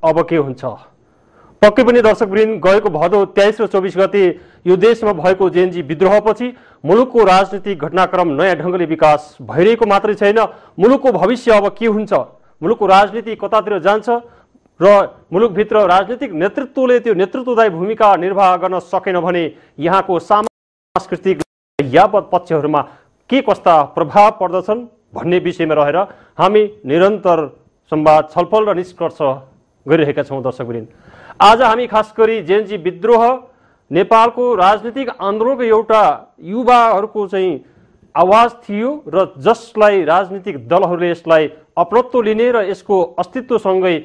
अब के हुन्छ? पक्कै पनि दर्शकवृन्द, गएको भदौ 23 र 24 गते यो देशमा भएको जेएनजी विद्रोहपछि मुलुकको राजनीतिक घटनाक्रम नयाँ ढङ्गले विकास भइरहेको मात्रै छैन, मुलुकको भविष्य अब के हुन्छ, मुलुकको राजनीति कतातिर जान्छ र मुलुकभित्र राजनीतिक नेतृत्वले त्यो नेतृत्वदायी भूमिका निर्वाह गर्न सकेन भने यहाँको सांस्कृतिक यावत पक्षहरूमा के कस्ता प्रभाव पर्दछन् भन्ने विषयमा रहेर हामी निरन्तर संवाद, छलफल र निष्कर्ष गरिरहेका छौँ। दर्शकवृन्द, आज हामी खास गरी जेएनजी विद्रोह नेपालको राजनीतिक आन्दोलनको एउटा युवाहरूको चाहिँ आवाज थियो र जसलाई राजनीतिक दलहरूले यसलाई अपनत्व लिने र यसको अस्तित्वसँगै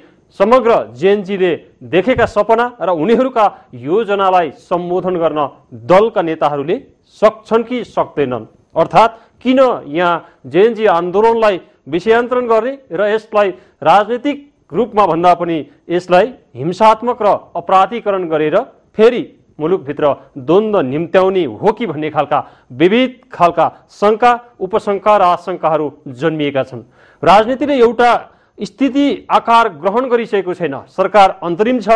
समग्र जेएनजीले देखेका सपना र उनीहरूका योजनालाई सम्बोधन गर्न दलका नेताहरूले सक्छन् कि सक्दैनन्, अर्थात् किन यहाँ जेएनजी आन्दोलनलाई विषयान्तरण गर्ने र यसलाई राजनीतिक रूपमा भन्दा पनि यसलाई हिंसात्मक र अपराधीकरण गरेर फेरि मुलुकभित्र द्वन्द्व निम्त्याउने हो कि भन्ने खालका विविध खालका शङ्का, उपशङ्का र आशंकाहरू जन्मिएका छन्। राजनीतिले एउटा स्थिति आकार ग्रहण गरिसकेको छैन। सरकार अन्तरिम छ,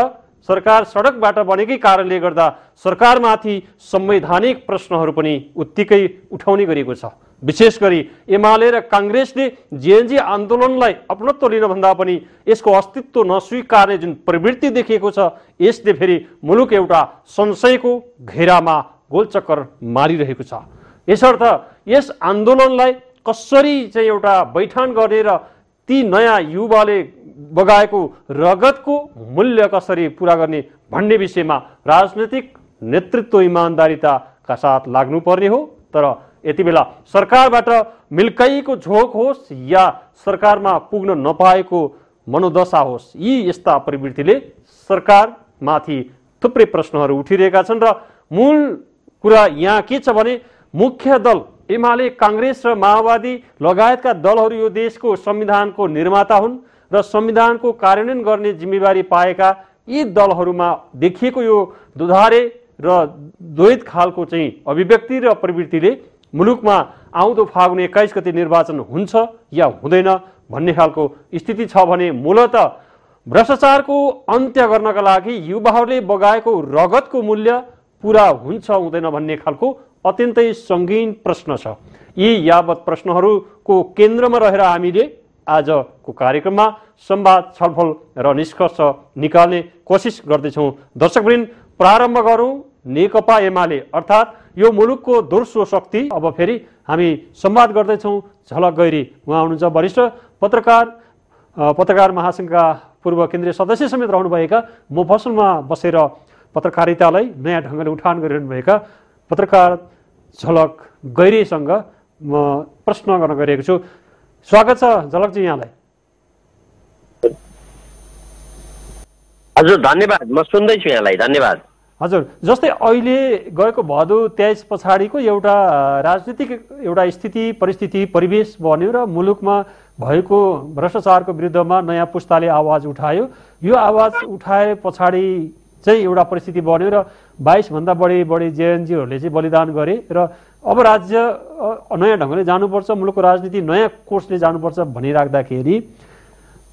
सरकार सडकबाट बनेकै कारणले गर्दा सरकारमाथि संवैधानिक प्रश्नहरू पनि उत्तिकै उठाउने गरिएको छ। विशेष गरी एमाले र काङ्ग्रेसले जेएनजी आन्दोलनलाई अपनत्व लिन भन्दा पनि यसको अस्तित्व नस्वीकार्ने जुन प्रवृत्ति देखिएको छ, यसले फेरि मुलुक एउटा संशयको घेरामा गोलचक्कर मारिरहेको छ। यसर्थ यस आन्दोलनलाई कसरी चाहिँ एउटा बैठान गर्ने र ती नयाँ युवाले बगाएको रगतको मूल्य कसरी पूरा गर्ने भन्ने विषयमा राजनीतिक नेतृत्व इमान्दारिताका साथ लाग्नुपर्ने हो। तर यति बेला सरकारबाट मिल्काइको झोक होस् या सरकारमा पुग्न नपाएको मनोदशा होस्, यी यस्ता प्रवृत्तिले सरकारमाथि थुप्रै प्रश्नहरू उठिरहेका छन् र मूल कुरा यहाँ के छ भने मुख्य दल एमाले, काङ्ग्रेस र माओवादी लगायतका दलहरू यो देशको संविधानको निर्माता हुन् र संविधानको कार्यान्वयन गर्ने जिम्मेवारी पाएका यी दलहरूमा देखिएको यो दुधारे र द्वैत खालको चाहिँ अभिव्यक्ति र प्रवृत्तिले मुलुकमा आउँदो फागुन 21 गते निर्वाचन हुन्छ या हुँदैन भन्ने खालको स्थिति छ भने मूलत भ्रष्टाचारको अन्त्य गर्नका लागि युवाहरूले बगाएको रगतको मूल्य पूरा हुन्छ हुँदैन भन्ने खालको अत्यन्तै सङ्गीन प्रश्न छ। यी यावत प्रश्नहरूको केन्द्रमा रहेर हामीले आजको कार्यक्रममा संवाद, छलफल र निष्कर्ष निकाल्ने कोसिस गर्दैछौँ। दर्शकवृन्द, प्रारम्भ गरौँ नेकपा एमाले अर्थात् यो मुलुकको दोस्रो शक्ति। अब फेरि हामी संवाद गर्दैछौँ झलक गैरी, उहाँ हुनुहुन्छ वरिष्ठ पत्रकार महासङ्घका पूर्व केन्द्रीय सदस्य समेत रहनुभएका, मोफसलमा बसेर पत्रकारितालाई नयाँ ढङ्गले उठान गरिरहनुभएका पत्रकार झलक गैरीसँग म प्रश्न गर्न गइरहेको छु। स्वागत छ झलकजी यहाँलाई। हजुर धन्यवाद, म सुन्दैछु यहाँलाई, धन्यवाद। हजुर, जस्तै अहिले गएको भदौ 23 पछाडिको एउटा राजनीतिक एउटा स्थिति परिस्थिति परिवेश बन्यो र मुलुकमा भएको भ्रष्टाचारको विरुद्धमा नयाँ पुस्ताले आवाज उठायो। यो आवाज उठाए पछाडि चाहिँ एउटा परिस्थिति बन्यो र 22 भन्दा बढी जेएनजीहरूले चाहिँ बलिदान गरे र अब राज्य नयाँ ढङ्गले जानुपर्छ, मुलुकको राजनीति नयाँ कोर्सले जानुपर्छ भनिराख्दाखेरि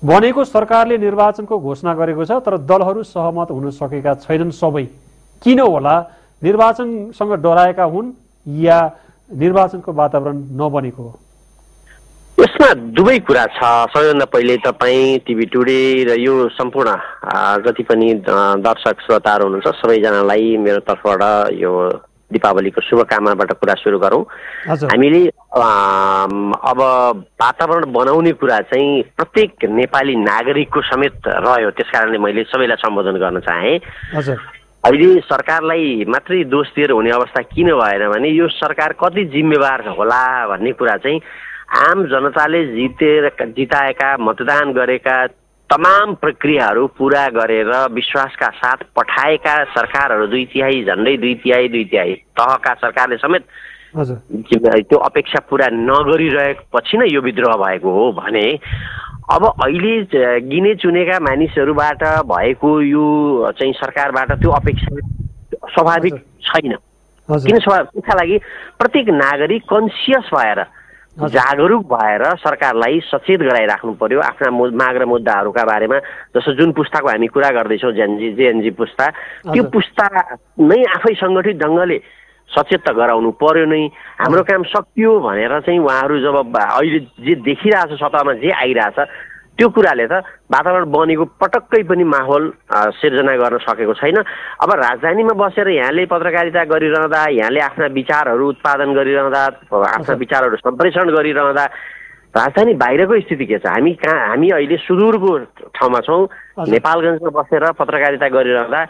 भनेको सरकारले निर्वाचनको घोषणा गरेको छ, तर दलहरू सहमत हुन सकेका छैनन्। सबै किन होला? निर्वाचनसँग डराएका हुन् या निर्वाचनको वातावरण नबनेको हो? यसमा दुवै कुरा छ। सबैभन्दा पहिले तपाईँ टिभी टुडे र यो सम्पूर्ण जति पनि दर्शक श्रोताहरू हुनुहुन्छ सबैजनालाई मेरो तर्फबाट यो दीपावलीको शुभकामनाबाट कुरा सुरु गरौँ। हामीले अब वातावरण बनाउने कुरा चाहिँ प्रत्येक नेपाली नागरिकको समेत रह्यो, त्यसकारणले मैले सबैलाई सम्बोधन गर्न चाहेँ। अहिले सरकारलाई मात्रै दोष दिएर हुने अवस्था किन भएन भने यो सरकार कति जिम्मेवार होला भन्ने कुरा चाहिँ आम जनताले जिताएका मतदान गरेका तमाम प्रक्रियाहरू पूरा गरेर विश्वासका साथ पठाएका सरकारहरू झन्डै दुई तिहाई तहका सरकारले समेत त्यो अपेक्षा पूरा नगरिरहेपछि नै यो विद्रोह भएको हो भने अब अहिले गिने चुनेका मानिसहरूबाट भएको यो चाहिँ सरकारबाट त्यो अपेक्षा स्वाभाविक छैन। किन त्यसका लागि प्रत्येक नागरिक कन्सियस भएर जागरुक भएर सरकारलाई सचेत गराइराख्नु पर्यो आफ्ना माग र मुद्दाहरूका बारेमा। जस्तो जुन पुस्ताको हामी कुरा गर्दैछौँ जेएनजी पुस्ता, त्यो पुस्ता नै आफै सङ्गठित ढङ्गले सचेत त गराउनु पर्यो नै। हाम्रो काम सकियो भनेर चाहिँ उहाँहरू जब अहिले जे देखिरहेछ सतहमा जे आइरहेछ त्यो कुराले त वातावरण बनेको पटक्कै पनि माहौल सिर्जना गर्न सकेको छैन। अब राजधानीमा बसेर यहाँले पत्रकारिता गरिरहँदा, यहाँले आफ्ना विचारहरू उत्पादन गरिरहँदा, आफ्ना विचारहरू सम्प्रेषण गरिरहँदा राजधानी बाहिरको स्थिति के छ? हामी अहिले सुदूरको ठाउँमा छौँ। नेपालगञ्जमा बसेर पत्रकारिता गरिरहँदा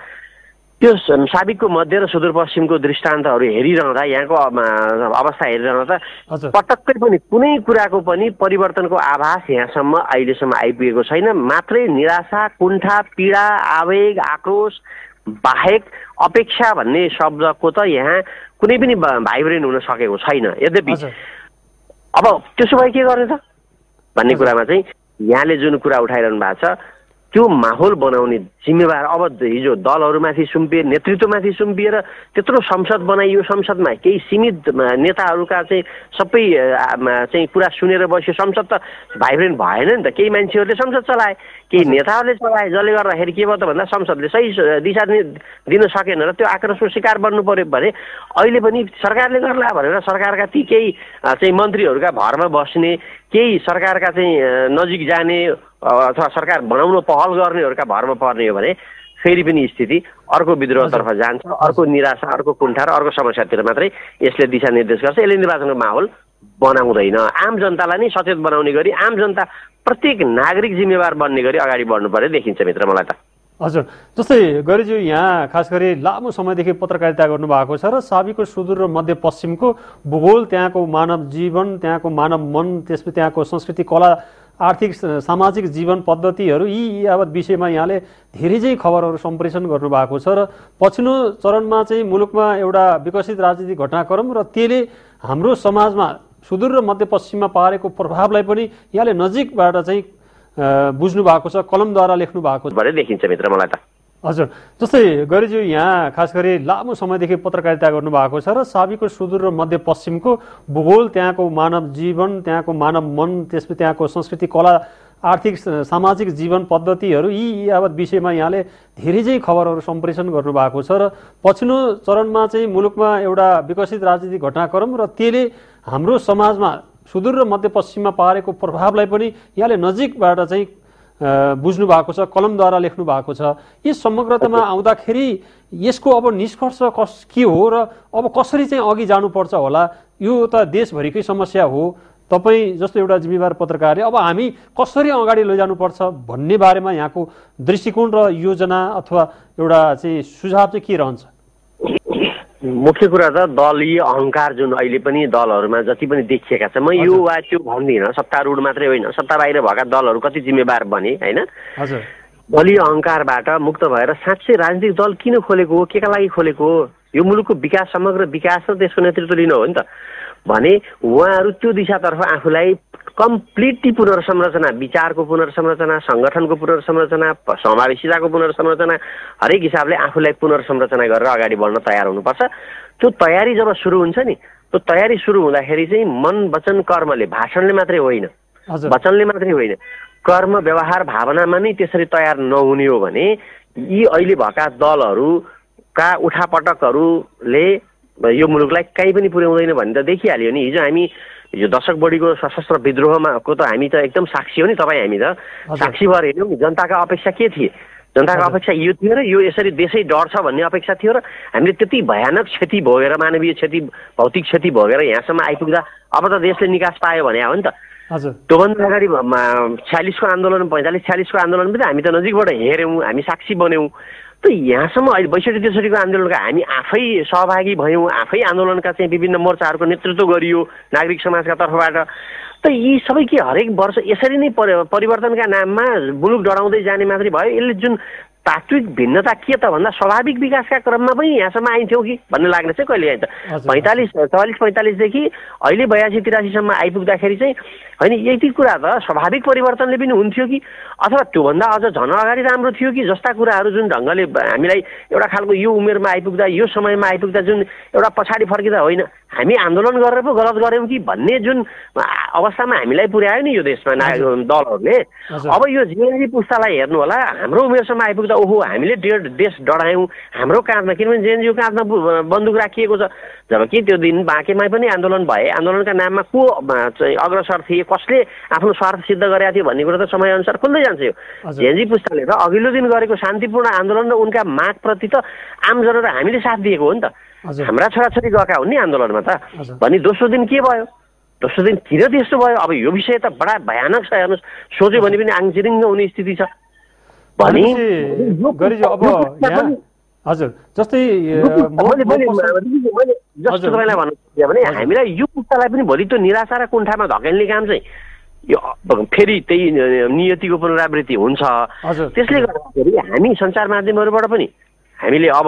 त्यो साबिकको मध्य र सुदूरपश्चिमको दृष्टान्तहरू हेरिरहँदा, यहाँको अवस्था हेरिरहँदा पटक्कै पनि कुनै कुराको पनि परिवर्तनको आभास यहाँसम्म अहिलेसम्म आइपुगेको छैन। मात्रै निराशा, कुण्ठा, पीडा, आवेग, आक्रोश बाहेक अपेक्षा भन्ने शब्दको त यहाँ कुनै पनि भाइब्रेन्ट हुन सकेको छैन। यद्यपि अब त्यसो भए के गर्ने त भन्ने कुरामा चाहिँ यहाँले जुन कुरा उठाइरहनु भएको छ त्यो माहौल बनाउने जिम्मेवार अब हिजो दलहरूमाथि सुम्पिए, नेतृत्वमाथि सुम्पिएर त्यत्रो संसद बनाइयो, संसदमा केही सीमित नेताहरूका चाहिँ सबै चाहिँ कुरा सुनेर बस्यो। संसद त भाइब्रेन्ट भएन नि त। केही मान्छेहरूले संसद चलाए, केही नेताहरूले चलाए, जसले गर्दाखेरि के भयो त भन्दा संसदले सही दिशा दिन सकेन र त्यो आक्रोशको शिकार बन्नु पर्यो। भने अहिले पनि सरकारले गर्ला भनेर सरकारका ती केही चाहिँ मन्त्रीहरूका भरमा बस्ने, केही सरकारका चाहिँ नजिक जाने अथवा सरकार बनाउन पहल गर्नेहरूका भरमा पर्ने हो भने फेरि पनि स्थिति अर्को विद्रोहतर्फ जान्छ। अर्को निराशा, अर्को कुण्ठा र अर्को समस्यातिर मात्रै यसले दिशानिर्देश गर्छ। यसले निर्वाचनको माहौल बनाउँदैन। आम जनतालाई नै सचेत बनाउने गरी आम जनता प्रत्येक नागरिक जिम्मेवार बन्ने गरी अगाडि बढ्नु पर्यो देखिन्छ मित्र मलाई त। हजुर, जस्तै गरीज्यू यहाँ खास गरी लामो समयदेखि पत्रकारिता गर्नुभएको छ र साबिकको सुदूर र मध्यपश्चिमको भूगोल, त्यहाँको मानव जीवन, त्यहाँको मानव मन, त्यसपछि त्यहाँको संस्कृति, कला, आर्थिक सामाजिक जीवन पद्धतिहरू यी यावत विषयमा यहाँले धेरै चाहिँ खबरहरू सम्प्रेषण गर्नुभएको छ र पछिल्लो चरणमा चाहिँ मुलुकमा एउटा विकसित राजनीतिक घटनाक्रम र त्यसले हाम्रो समाजमा सुदूर र मध्यपश्चिममा पारेको प्रभावलाई पनि यहाँले नजिकबाट चाहिँ बुझ्नु भएको छ, कलमद्वारा लेख्नु भएको छ देखिन्छ मित्र मलाई त। हजुर, जस्तै गरीज्यू यहाँ खास गरी लामो समयदेखि पत्रकारिता गर्नुभएको छ र साबिकको सुदूर र मध्यपश्चिमको भूगोल, त्यहाँको मानव जीवन, त्यहाँको मानव मन, त्यसपछि त्यहाँको संस्कृति, कला, आर्थिक सामाजिक जीवन पद्धतिहरू यी यावत विषयमा यहाँले धेरै चाहिँ खबरहरू सम्प्रेषण गर्नुभएको छ र पछिल्लो चरणमा चाहिँ मुलुकमा एउटा विकसित राजनीतिक घटनाक्रम र त्यसले हाम्रो समाजमा सुदूर र मध्यपश्चिममा पारेको प्रभावलाई पनि यहाँले नजिकबाट चाहिँ बुझ्नु भएको छ, कलमद्वारा लेख्नु भएको छ। यस समग्रतामा आउँदाखेरि यसको अब निष्कर्ष के हो र अब कसरी चाहिँ अघि जानुपर्छ होला? यो त देशभरिकै समस्या हो। तपाईँ जस्तो एउटा जिम्मेवार पत्रकारले अब हामी कसरी अगाडि लैजानुपर्छ भन्ने बारेमा यहाँको दृष्टिकोण र योजना अथवा एउटा चाहिँ सुझाव चाहिँ के रहन्छ? मुख्य कुरा त दलीय अहङ्कार जुन अहिले पनि दलहरूमा जति पनि देखिएका छ, म यो वा त्यो भन्दिनँ। सत्तारूढ मात्रै होइन, सत्ता बाहिर भएका दलहरू कति जिम्मेवार बने होइन। दलीय अहङ्कारबाट मुक्त भएर साँच्चै राजनीतिक दल किन खोलेको हो, केका लागि खोलेको हो? यो मुलुकको विकास, समग्र विकास र त्यसको नेतृत्व लिनु हो नि त। भने उहाँहरू त्यो दिशातर्फ आफूलाई कम्प्लिटली पुनर्संरचना, विचारको पुनर्संरचना, सङ्गठनको पुनर्संरचना, समावेशिताको पुनर्संरचना, हरेक हिसाबले आफूलाई पुनर्संरचना गरेर अगाडि बढ्न तयार हुनुपर्छ। त्यो तयारी जब सुरु हुन्छ नि, त्यो तयारी सुरु हुँदाखेरि चाहिँ मन, वचन, कर्मले, भाषणले मात्रै होइन, वचनले मात्रै होइन, कर्म, व्यवहार, भावनामा नै त्यसरी तयार नहुने हो भने यी अहिले भएका दलहरूका उठापटकहरूले यो मुलुकलाई कहीँ पनि पुर्याउँदैन भन्ने त देखिहाल्यो नि। हिजो दशक बढीको सशस्त्र विद्रोहमा को त हामी त एकदम साक्षी हो नि। तपाईँ हामी त साक्षी भएर हेर्यौँ नि। जनताका अपेक्षा के थिए? जनताको अपेक्षा यो थियो र यो यसरी देशै डढ्छ भन्ने अपेक्षा थियो र हामीले त्यति भयानक क्षति भोगेर, मानवीय क्षति, भौतिक क्षति भोगेर यहाँसम्म आइपुग्दा अब त देशले निकास पायो भने हो नि त। त्योभन्दा अगाडि 46को आन्दोलन, 45-46को आन्दोलन पनि हामी त नजिकबाट हेऱ्यौँ, हामी साक्षी बन्यौँ। त यहाँसम्म अहिले 62-63को आन्दोलनका हामी आफै सहभागी भयौँ, आफै आन्दोलनका चाहिँ विभिन्न मोर्चाहरूको नेतृत्व गरियो नागरिक समाजका तर्फबाट। त यी सबै के हरेक वर्ष यसरी नै परिवर्तनका नाममा मुलुक डढाउँदै जाने मात्रै भयो? यसले जुन तात्विक भिन्नता के त भन्दा स्वाभाविक विकासका क्रममा पनि यहाँसम्म आइन्थ्यौँ कि भन्ने लाग्ने चाहिँ कहिले आइन्छ 44-45देखि अहिले 82-83सम्म आइपुग्दाखेरि चाहिँ होइन यति कुरा त स्वाभाविक परिवर्तनले पनि हुन्थ्यो कि अथवा त्योभन्दा अझ झन अगाडि राम्रो थियो कि जस्ता कुराहरू जुन ढङ्गले हामीलाई एउटा खालको यो उमेरमा आइपुग्दा यो समयमा आइपुग्दा जुन एउटा पछाडि फर्किँदा होइन हामी आन्दोलन गरेर पो गलत गऱ्यौँ कि भन्ने जुन अवस्थामा हामीलाई पुर्यायो नि यो देशमा दलहरूले अब यो जेएनजी पुस्तालाई हेर्नु होला हाम्रो उमेरसम्म आइपुग्दा ओहो हामीले देश डढायौँ हाम्रो काँधमा किनभने जेएनजीको काँधमा बन्दुक राखिएको छ जबकि त्यो दिन बाँकेमा पनि आन्दोलन भए आन्दोलनका नाममा को चाहिँ अग्रसर थिए कसले आफ्नो स्वार्थ सिद्ध गरेका थियो भन्ने कुरा त समयअनुसार खुल्दै जान्छ यो जेएनजी पुस्ताले त अघिल्लो दिन गरेको शान्तिपूर्ण आन्दोलन र उनका मागप्रति त आम जनता हामीले साथ दिएको हो नि त हाम्रा छोराछोरी गएका हुन् नि आन्दोलनमा त भने दोस्रो दिन के भयो दोस्रो दिन किन त्यस्तो भयो अब यो विषय त बडा भयानक छ हेर्नुहोस् सोच्यो भने पनि आङजिरिङ्ग हुने स्थिति छ भने हजुर जस्तै जस्तो तपाईँलाई भन्नु भने हामीलाई यो पुस्तालाई पनि भोलि त्यो निराशा र कुण्ठामा धकेल्ने काम चाहिँ यो फेरि त्यही नियतिको पुनरावृत्ति हुन्छ त्यसले गर्दाखेरि हामी सञ्चार माध्यमहरूबाट पनि हामीले अब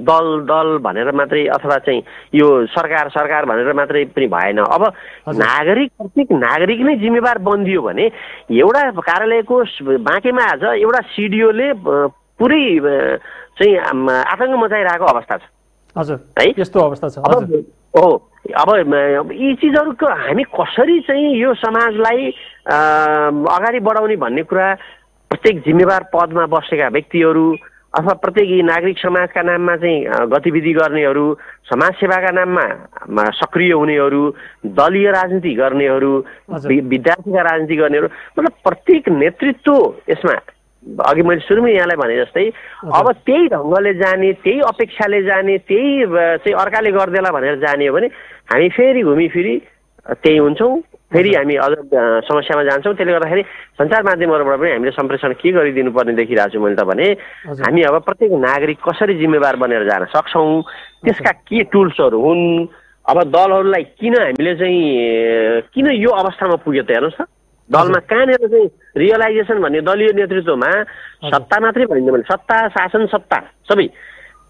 दल भनेर मात्रै अथवा चाहिँ यो सरकार भनेर मात्रै पनि भएन अब प्रत्येक नागरिक नै जिम्मेवार बनिदियो भने एउटा कार्यालयको बाँकेमा आज एउटा सिडिओले पुरै चाहिँ आतङ्क मचाइरहेको अवस्था छ हजुर है यस्तो अवस्था छ अब यी चिजहरूको हामी कसरी चाहिँ यो समाजलाई अगाडि बढाउने भन्ने कुरा प्रत्येक जिम्मेवार पदमा बसेका व्यक्तिहरू अथवा प्रत्येक नागरिक समाजका नाममा चाहिँ गतिविधि गर्नेहरू समाजसेवाका नाममा सक्रिय हुनेहरू दलीय राजनीति गर्नेहरू विद्यार्थीका राजनीति गर्नेहरू मतलब प्रत्येक नेतृत्व यसमा अघि मैले सुरुमै यहाँलाई भने जस्तै अब त्यही ढङ्गले जाने त्यही अपेक्षाले जाने त्यही चाहिँ अर्काले गर्देला भनेर जाने हो भने हामी फेरि घुमिफिरी त्यही हुन्छौँ फेरि हामी अझ समस्यामा जान्छौँ त्यसले गर्दाखेरि सञ्चार माध्यमहरूबाट पनि हामीले सम्प्रेषण के गरिदिनु पर्ने देखिरहेको छु मैले त भने हामी अब प्रत्येक नागरिक कसरी जिम्मेवार बनेर जान सक्छौँ त्यसका के टुल्सहरू हुन् अब दलहरूलाई किन हामीले चाहिँ किन यो अवस्थामा पुग्यो त हेर्नुहोस् त दलमा कहाँनिर चाहिँ रियलाइजेसन भन्ने दलीय नेतृत्वमा सत्ता मात्रै भनिन्छ भने सत्ता शासन सत्ता सबै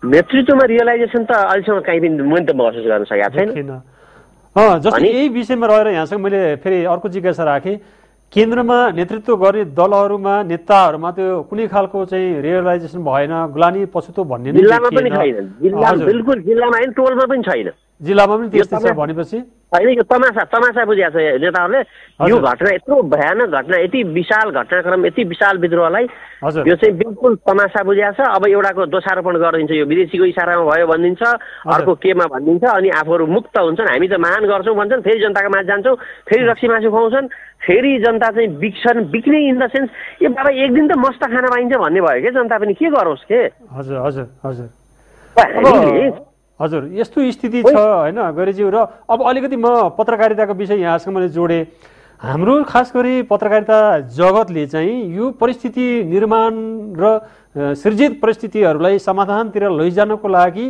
नेतृत्वमा रियलाइजेसन त अहिलेसम्म कहीँ पनि मैले त महसुस गर्न सकेको छैन जस्तै यही विषयमा रहेर यहाँसँग मैले फेरि अर्को जिज्ञासा राखेँ केन्द्रमा नेतृत्व गर्ने दलहरूमा नेताहरूमा त्यो कुनै खालको चाहिँ रियलाइजेसन भएन ग्लानी पछुतो भन्ने जिल्लामा पनि छैन बिल्कुल जिल्लामा होइन टोलमा पनि छैन जिल्लामा पनि त्यस्तै छ भनेपछि होइन यो तमासा बुझाएको छ नेताहरूले यो घटना यत्रो भयानक घटना यति विशाल घटनाक्रम यति विशाल विद्रोहलाई यो चाहिँ बिल्कुल तमासा बुझाएको छ अब एउटाको दोषारोपण गरिदिन्छ यो विदेशीको इसारामा भयो भनिदिन्छ अर्को केमा भनिदिन्छ अनि आफूहरू मुक्त हुन्छन् हामी त महान गर्छौँ भन्छन् फेरि जनताको माझ जान्छौँ फेरि रक्सी मासु खुवाउँछन् फेरि जनता चाहिँ बिक्ने इन द सेन्स यो बाबा एक दिन त मस्त खाना पाइन्छ भन्ने भयो क्या जनता पनि के गरोस् के हजुर हजुर हजुर हजुर यस्तो स्थिति छ होइन गैरीज्यू र अब अलिकति म पत्रकारिताको विषय यहाँसँग मैले जोडेँ हाम्रो खास गरी पत्रकारिता जगतले चाहिँ यो परिस्थिति निर्माण र सृजित परिस्थितिहरूलाई समाधानतिर लैजानको लागि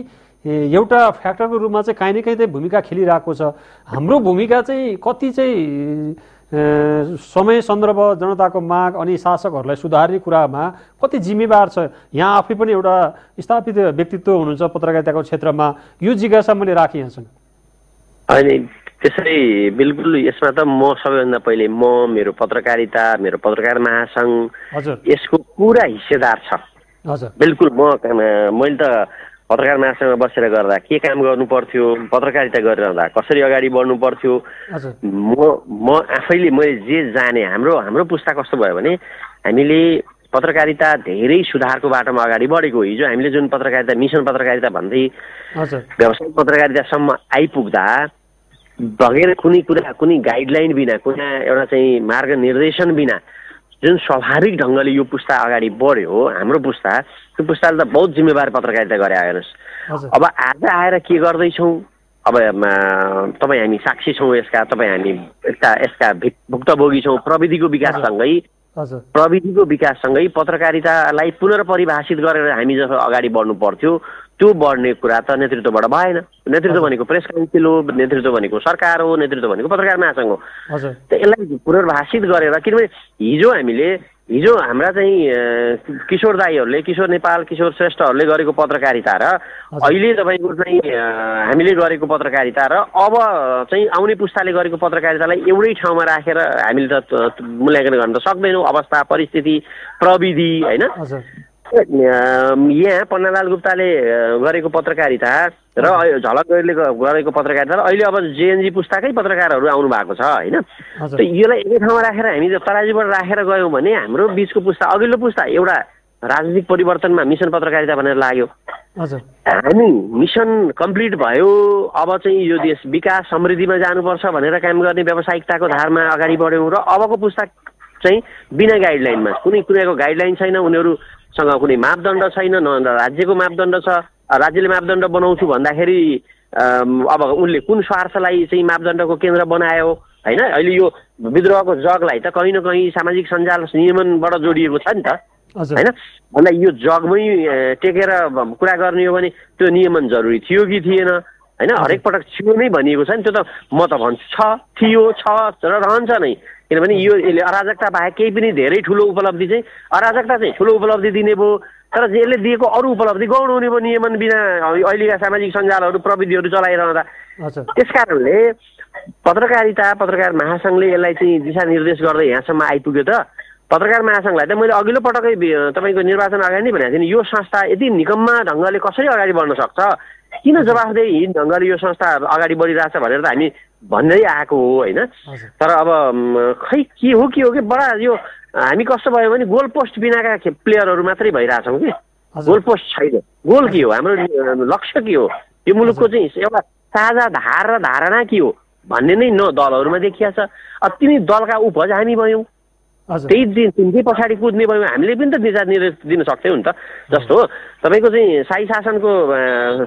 एउटा फ्याक्टरको रूपमा चाहिँ काहीँ न काहीँ चाहिँ भूमिका खेलिरहेको छ हाम्रो भूमिका चाहिँ कति चाहिँ समय सन्दर्भ जनताको माग अनि शासकहरूलाई सुधार्ने कुरामा कति जिम्मेवार छ यहाँ आफै पनि एउटा स्थापित व्यक्तित्व हुनुहुन्छ पत्रकारिताको क्षेत्रमा यो जिज्ञासा मैले राखेँ यहाँसँग अनि त्यसरी बिल्कुल यसमा त म सबैभन्दा पहिले मेरो पत्रकारिता मेरो पत्रकार महासङ्घ यसको पुरा हिस्सेदार छ हजुर बिल्कुल मैले त पत्रकार महासङ्घमा बसेर गर्दा के काम गर्नु पर्थ्यो पत्रकारिता गरिरहँदा कसरी अगाडि बढ्नु पर्थ्यो म आफैले मैले जे जाने हाम्रो पुस्ता कस्तो भयो भने हामीले पत्रकारिता धेरै सुधारको बाटोमा अगाडि बढेको हिजो हामीले जुन पत्रकारिता मिसन पत्रकारिता भन्दै व्यावसायिक पत्रकारितासम्म आइपुग्दा बगैर कुनै गाइडलाइन बिना कुनै एउटा चाहिँ मार्गनिर्देशन बिना जुन स्वाभाविक ढङ्गले यो पुस्ता अगाडि बढ्यो हाम्रो पुस्ता त्यो पुस्ताले त बहुत जिम्मेवार पत्रकारिता गरे हेर्नुहोस् अब आज आएर के गर्दैछौँ अब तपाईँ हामी साक्षी छौँ यसका तपाईँ हामी यसका भुक्तभोगी छौँ प्रविधिको विकाससँगै पत्रकारितालाई पुनर्परिभाषित गरेर हामी जस्तो अगाडि बढ्नु पर्थ्यो त्यो बढ्ने कुरा त नेतृत्वबाट भएन नेतृत्व भनेको प्रेस काउन्सिल हो नेतृत्व भनेको सरकार हो नेतृत्व भनेको पत्रकार महासङ्घ हो त यसलाई पुनर्भाषित गरेर किनभने हिजो हामीले हिजो हाम्रा चाहिँ किशोर दाईहरूले, किशोर नेपाल, किशोर श्रेष्ठहरूले गरेको पत्रकारिता र अहिले तपाईँको चाहिँ हामीले गरेको पत्रकारिता र अब चाहिँ आउने पुस्ताले गरेको पत्रकारितालाई एउटै ठाउँमा राखेर हामीले त मूल्याङ्कन गर्न त सक्दैनौँ। अवस्था, परिस्थिति, प्रविधि होइन। यहाँ पन्नालाल गुप्ताले गरेको पत्रकारिता र झलक गैरले गरेको पत्रकारिता र अहिले अब जेएनजी पुस्ताकै पत्रकारहरू आउनु भएको छ होइन। यसलाई एकै ठाउँमा राखेर हामी तराजुबाट राखेर गयौँ भने हाम्रो बिचको पुस्ता, अघिल्लो पुस्ता एउटा राजनीतिक परिवर्तनमा मिसन पत्रकारिता भनेर लाग्यो। हामी मिसन कम्प्लिट भयो, अब चाहिँ यो देश विकास समृद्धिमा जानुपर्छ भनेर काम गर्ने व्यावसायिकताको धारमा अगाडि बढ्यौँ र अबको पुस्ता चाहिँ बिना गाइडलाइनमा, कुनैको गाइडलाइन छैन, उनीहरूसँग कुनै मापदण्ड छैन, न राज्यको मापदण्ड छ। राज्यले मापदण्ड बनाउँछु भन्दाखेरि अब उनले कुन स्वार्थलाई चाहिँ मापदण्डको केन्द्र बनायो होइन। अहिले यो विद्रोहको जगलाई त कहीँ न कहीँ सामाजिक सञ्जाल नियमनबाट जोडिएको छ नि त होइन। भन्दा यो जगमै टेकेर कुरा गर्ने हो भने त्यो नियमन जरुरी थियो कि थिएन होइन। हरेक पटक थियो नै भनिएको छ नि, त्यो त म त भन्छु छ, थियो, छ र रहन्छ नै। किनभने यो यसले अराजकता बाहेक केही पनि धेरै ठुलो उपलब्धि चाहिँ, अराजकता चाहिँ ठुलो उपलब्धि दिने भयो, तर यसले दिएको अरू उपलब्धि गौण हुने भयो नियमन बिना अहिलेका सामाजिक सञ्जालहरू प्रविधिहरू चलाइरहँदा। त्यसकारणले पत्रकार महासङ्घले यसलाई चाहिँ दिशानिर्देश गर्दै यहाँसम्म आइपुग्यो। त पत्रकार महासङ्घलाई त मैले अघिल्लो पटकै तपाईँको निर्वाचन अगाडि नै भनेको थिएँ नि, यो संस्था यति निकम्मा ढङ्गले कसरी अगाडि बढ्न सक्छ, किन जवाफदेही ढङ्गले यो संस्था अगाडि बढिरहेछ भनेर त हामी भन्दै आएको हो होइन। तर अब खै के हो कि बडा यो हामी कस्तो भयो भने गोल पोस्ट बिनाका प्लेयरहरू मात्रै भइरहेछौँ कि, गोल पोस्ट छैन। गोल के हो, हाम्रो लक्ष्य के हो, यो मुलुकको चाहिँ एउटा साझा धार र धारणा के हो भन्ने नै न दलहरूमा देखिया छ। तिनी दलका उपज हामी भयौँ, त्यही दिन तिनकै पछाडि कुद्ने भयौँ, हामीले पनि त दिशा निर्देश दिन सक्थ्यौँ नि त। जस्तो तपाईँको चाहिँ शाही शासनको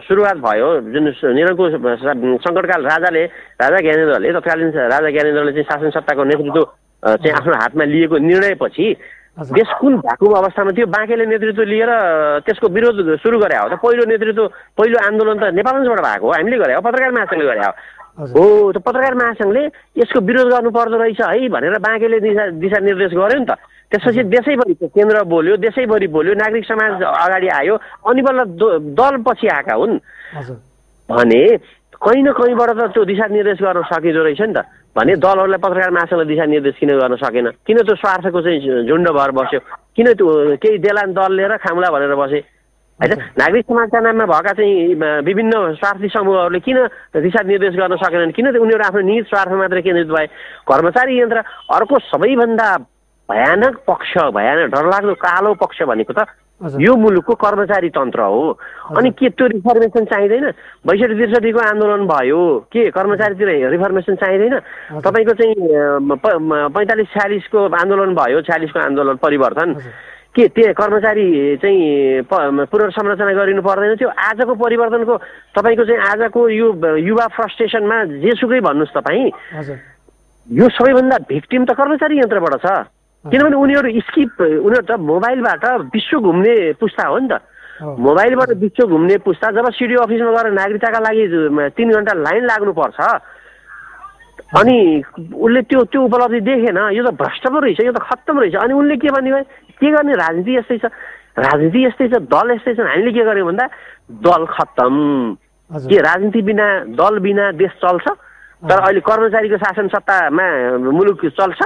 सुरुवात भयो, जुन निरङ्कुश सङ्कटकाल राजा ज्ञानेन्द्रले, तत्कालीन राजा ज्ञानेन्द्रले चाहिँ शासन सत्ताको नेतृत्व चाहिँ आफ्नो हातमा लिएको निर्णयपछि देश कुन भ्याकुम अवस्थामा थियो, बाँकेले नेतृत्व लिएर त्यसको विरोध सुरु गरे हो। त पहिलो आन्दोलन त नेपालगञ्जबाट भएको हो, हामीले गरे हो, पत्रकार महासङ्घले गरे हो। त पत्रकार महासङ्घले यसको विरोध गर्नु पर्दो रहेछ है भनेर बाँकेले दिशानिर्देश गर्यो नि त। त्यसपछि देशैभरि केन्द्र बोल्यो, देशैभरि बोल्यो, नागरिक समाज अगाडि आयो, अनि बल्ल दल पछि आएका हुन् भने कहीँ न कहीँबाट त त्यो दिशानिर्देश गर्न सकिँदो रहेछ नि त। भने दलहरूलाई पत्रकार महासङ्घले दिशानिर्देश किन गर्न सकेन, किन त्यो स्वार्थको चाहिँ झुन्ड भएर बस्यो, किन त्यो केही देलान दल लिएर खामुला भनेर बसे होइन। नागरिक समाजका नाममा भएका चाहिँ विभिन्न स्वार्थी समूहहरूले किन दिशानिर्देश गर्न सकेनन्, किन उनीहरू आफ्नो निज स्वार्थ मात्रै केन्द्रित भए। कर्मचारी यन्त्र अर्को सबैभन्दा भयानक पक्ष, भयानक डरलाग्दो कालो पक्ष भनेको त यो मुलुकको कर्मचारी तन्त्र हो। अनि के त्यो रिफर्मेसन चाहिँदैन? 62-63 आन्दोलन भयो, के कर्मचारीतिर रिफर्मेसन चाहिँदैन? तपाईँको चाहिँ 45-46 को आन्दोलन भयो, 46 को आन्दोलन परिवर्तन, के त्यो कर्मचारी चाहिँ पुनर्संरचना गरिनु पर्दैन थियो? आजको परिवर्तनको तपाईँको चाहिँ आजको यो युवा फ्रस्ट्रेसनमा जेसुकै भन्नुहोस् तपाईँ, यो सबैभन्दा भिक्टिम त कर्मचारी यन्त्रबाट छ। किनभने उनीहरू त मोबाइलबाट विश्व घुम्ने पुस्ता हो नि त। मोबाइलबाट विश्व घुम्ने पुस्ता जब सिडिओ अफिसमा गएर नागरिकताका लागि 3 घन्टा लाइन लाग्नुपर्छ अनि उसले त्यो उपलब्धि देखेन, यो त भ्रष्ट पो रहेछ, यो त खत्तम रहेछ। अनि उनले के भन्ने भयो, के गर्ने, राजनीति यस्तै छ, राजनीति यस्तै छ, दल यस्तै छ। हामीले के गर्यौँ भन्दा दल खत्तम, के राजनीति बिना दल बिना देश चल्छ? तर अहिले कर्मचारीको शासन सत्तामा मुलुक चल्छ।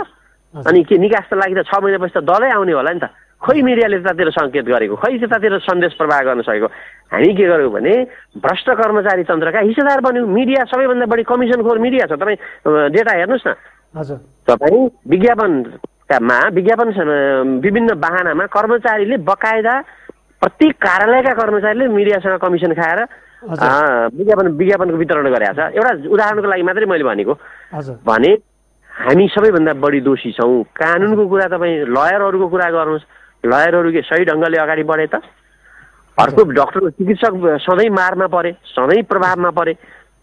अनि के निकास त लागि त 6 महिनापछि त दलै आउने होला नि त। खोइ मिडियाले त्यतातिर सङ्केत गरेको, खोइ त्यतातिर सन्देश प्रवाह गर्न सकेको। हामी के गर्यौँ भने भ्रष्ट कर्मचारी तन्त्रका हिस्सेदार बन्यौँ। मिडिया सबैभन्दा बढी कमिसनखोर मिडिया छ। तपाईँ डेटा हेर्नुहोस् न, तपाईँ विज्ञापन विभिन्न बाहनामा कर्मचारीले बकायदा प्रत्येक कार्यालयका कर्मचारीले मिडियासँग कमिसन खाएर विज्ञापनको वितरण गरेका छ। एउटा उदाहरणको लागि मात्रै मैले भनेको भने हामी सबैभन्दा बढी दोषी छौँ। कानुनको कुरा तपाईँ लयरहरूको कुरा गर्नुहोस्, लयरहरू के सही ढङ्गले अगाडि बढे त? अर्को डक्टर चिकित्सक सधैँ मारमा परे, सधैँ प्रभावमा परे।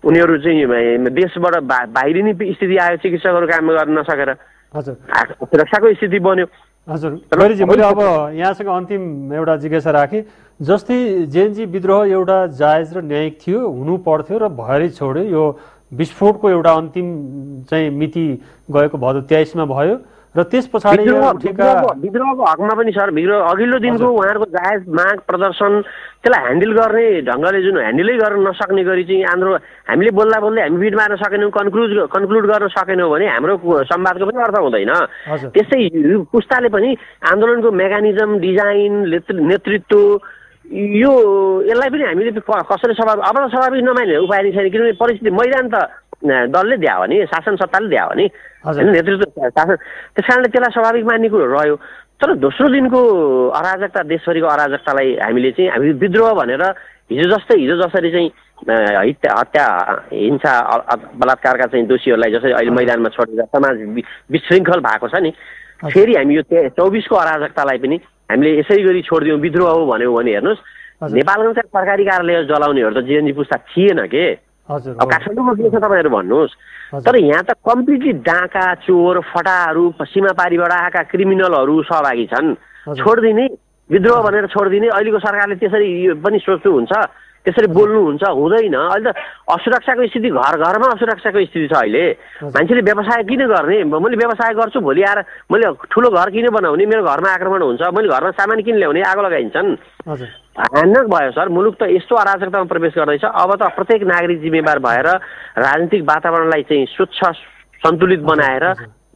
उनीहरू चाहिँ देशबाट बाहिरिने स्थिति आयो, चिकित्सकहरू काम गर्न नसकेर सुरक्षाको स्थिति बन्यो। हजुर गैरीजी, मैले अब यहाँसँग अन्तिम एउटा जिज्ञासा राखेँ। जस्तै जेएनजी विद्रोह एउटा जायज र न्यायिक थियो, हुनु पर्थ्यो र भएरै छोड्यो। यो विस्फोटको एउटा अन्तिम चाहिँ मिति गएको भदौ 23 मा भयो र त्यस पछाडि विद्रोहको हकमा पनि सर अघिल्लो दिनको उहाँहरूको जायज माग प्रदर्शन त्यसलाई ह्यान्डल गर्ने ढङ्गले जुन ह्यान्डलै गर्न नसक्ने गरी चाहिँ हामीले बोल्दा हामी बिट मार्न सकेनौँ, कन्क्लुड गर्न सकेनौँ भने हाम्रो संवादको पनि अर्थ हुँदैन। त्यस्तै पुस्ताले पनि आन्दोलनको मेकानिजम, डिजाइन, नेतृत्व यसलाई पनि हामीले कसरी अब त स्वाभाविक नमान्ने उपाय नै छैन, किनभने परिस्थिति मैदान त दलले दियो भने, शासन सत्ताले दियो भने होइन, नेतृत्व शासन, त्यस कारणले त्यसलाई स्वाभाविक मान्ने कुरो रह्यो। तर दोस्रो दिनको अराजकता, देशभरिको अराजकतालाई हामी विद्रोह भनेर हिजो जसरी चाहिँ हत्या, हिंसा, बलात्कारका चाहिँ दोषीहरूलाई जसरी अहिले मैदानमा छोडेर समाज विशृङ्खल भएको छ नि, फेरि हामी यो 24को अराजकतालाई पनि हामीले यसै गरी छोडिदियौँ, विद्रोह हो भन्यो भने हेर्नुहोस्, नेपालगञ्जका सरकारी कार्यालय जलाउनेहरू त जीएनजी पुस्ता थिएन के। अब काठमाडौँमा के छ तपाईँहरू भन्नुहोस्। तर यहाँ त कम्प्लिटली डाका, चोर, फटाहरू, सीमापारीबाट आएका क्रिमिनलहरू सहभागी छन्। छोडिदिने, विद्रोह भनेर छोडिदिने, अहिलेको सरकारले त्यसरी पनि सोच्नुहुन्छ, त्यसरी बोल्नुहुन्छ, हुँदैन। अहिले त असुरक्षाको स्थिति, घर घरमा असुरक्षाको स्थिति छ अहिले। मान्छेले व्यवसाय किन गर्ने? मैले व्यवसाय गर्छु, भोलि आएर मैले ठुलो घर किन बनाउने, मेरो घरमा आक्रमण हुन्छ, मैले घरमा सामान किन ल्याउने, आगो लगाइन्छन्। भयानक भयो सर, मुलुक त यस्तो अराजकतामा प्रवेश गर्दैछ। अब त प्रत्येक नागरिक जिम्मेवार भएर राजनीतिक वातावरणलाई चाहिँ स्वच्छ सन्तुलित बनाएर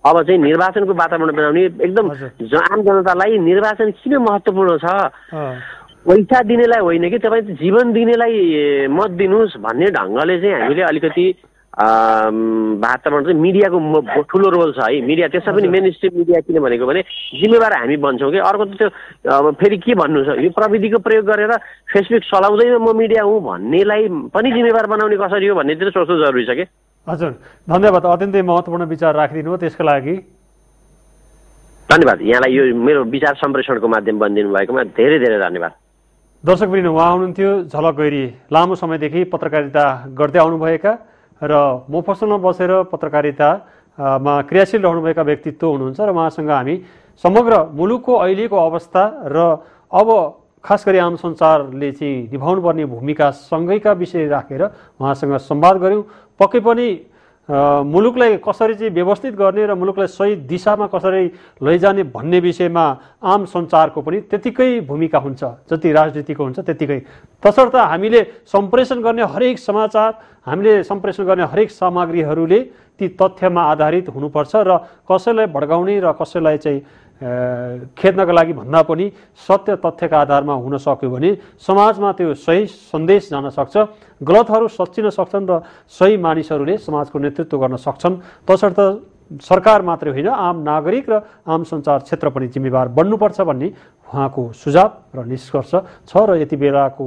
अब चाहिँ निर्वाचनको वातावरण बनाउने, एकदम आम जनतालाई निर्वाचन किन महत्त्वपूर्ण छ, पैसा दिनेलाई होइन कि तपाईँ जीवन दिनेलाई मत दिनुहोस् भन्ने ढङ्गले चाहिँ हामीले अलिकति वातावरण चाहिँ मिडियाको ठुलो रोल छ है। मिडिया त्यसमा पनि मेन स्ट्रिम मिडिया किन भनेको भने जिम्मेवार हामी बन्छौँ कि। अर्को त त्यो अब फेरि के भन्नु छ, यो प्रविधिको प्रयोग गरेर फेसबुक चलाउँदैन म मिडिया हुँ भन्नेलाई पनि जिम्मेवार बनाउने कसरी हो भन्नेतिर सोच्नु जरुरी छ कि। हजुर, धन्यवाद। अत्यन्तै महत्त्वपूर्ण विचार राखिदिनु हो, त्यसको लागि धन्यवाद। यहाँलाई यो मेरो विचार सम्प्रेषणको माध्यम बनिदिनु भएकोमा धेरै धेरै धन्यवाद। दर्शकवृन्द, उहाँ हुनुहुन्थ्यो झलक गैरी, लामो समयदेखि पत्रकारिता गर्दै आउनुभएका र मोफसलमा बसेर पत्रकारितामा क्रियाशील रहनुभएका व्यक्तित्व हुनुहुन्छ र उहाँसँग हामी समग्र मुलुकको अहिलेको अवस्था र अब खास गरी आम सञ्चारले चाहिँ निभाउनु पर्ने भूमिकासँगैका विषय राखेर उहाँसँग संवाद गऱ्यौँ। पक्कै पनि मुलुकलाई कसरी चाहिँ व्यवस्थित गर्ने र मुलुकलाई सही दिशामा कसरी लैजाने भन्ने विषयमा आम सञ्चारको पनि त्यतिकै भूमिका हुन्छ जति राजनीतिको हुन्छ त्यतिकै। तसर्थ हामीले सम्प्रेषण गर्ने हरेक समाचार, हामीले सम्प्रेषण गर्ने हरेक सामग्रीहरूले ती तथ्यमा आधारित हुनुपर्छ र कसैलाई भड्काउने र कसैलाई चाहिँ खेद्नका लागि भन्दा पनि सत्य तथ्यका आधारमा हुन सक्यो भने समाजमा त्यो सही सन्देश जान सक्छ, गलतहरू सच्चिन सक्छन् र सही मानिसहरूले समाजको नेतृत्व गर्न सक्छन्। तसर्थ सरकार मात्रै होइन, आम नागरिक र आम सञ्चार क्षेत्र पनि जिम्मेवार बन्नुपर्छ भन्ने उहाँको सुझाव र निष्कर्ष छ र यति बेलाको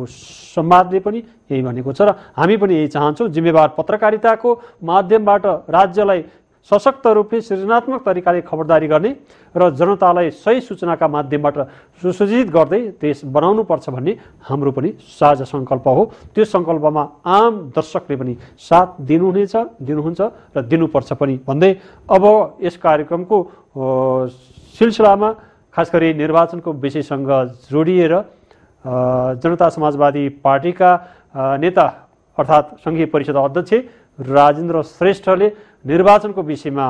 संवादले पनि यही भनेको छ र हामी पनि यही चाहन्छौँ। जिम्मेवार पत्रकारिताको माध्यमबाट राज्यलाई सशक्त रूपले सृजनात्मक तरिकाले खबरदारी गर्ने र जनतालाई सही सूचनाका माध्यमबाट सुसज्जित गर्दै देश बनाउनुपर्छ भन्ने हाम्रो पनि साझा सङ्कल्प हो। त्यो सङ्कल्पमा आम दर्शकले पनि साथ दिनुहुन्छ र दिनुपर्छ पनि भन्दै अब यस कार्यक्रमको सिलसिलामा खास गरी निर्वाचनको विषयसँग जोडिएर जनता समाजवादी पार्टीका नेता अर्थात् सङ्घीय परिषद अध्यक्ष राजेन्द्र श्रेष्ठले निर्वाचनको विषयमा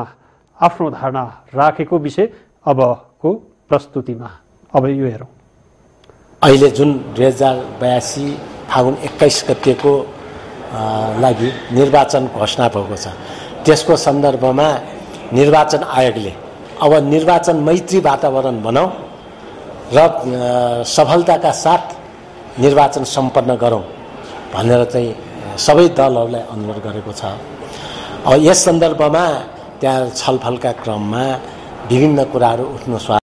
आफ्नो धारणा राखेको विषय अबको प्रस्तुतिमा अब यो हेरौँ। अहिले जुन 2082 फागुन 21 गतेको लागि निर्वाचन घोषणा भएको छ, त्यसको सन्दर्भमा निर्वाचन आयोगले अब निर्वाचन मैत्री वातावरण बनाऊ र सफलताका साथ निर्वाचन सम्पन्न गरौँ भनेर चाहिँ सबै दलहरूलाई अनुरोध गरेको छ। अब यस सन्दर्भमा त्यहाँ छलफलका क्रममा विभिन्न कुराहरू उठ्नु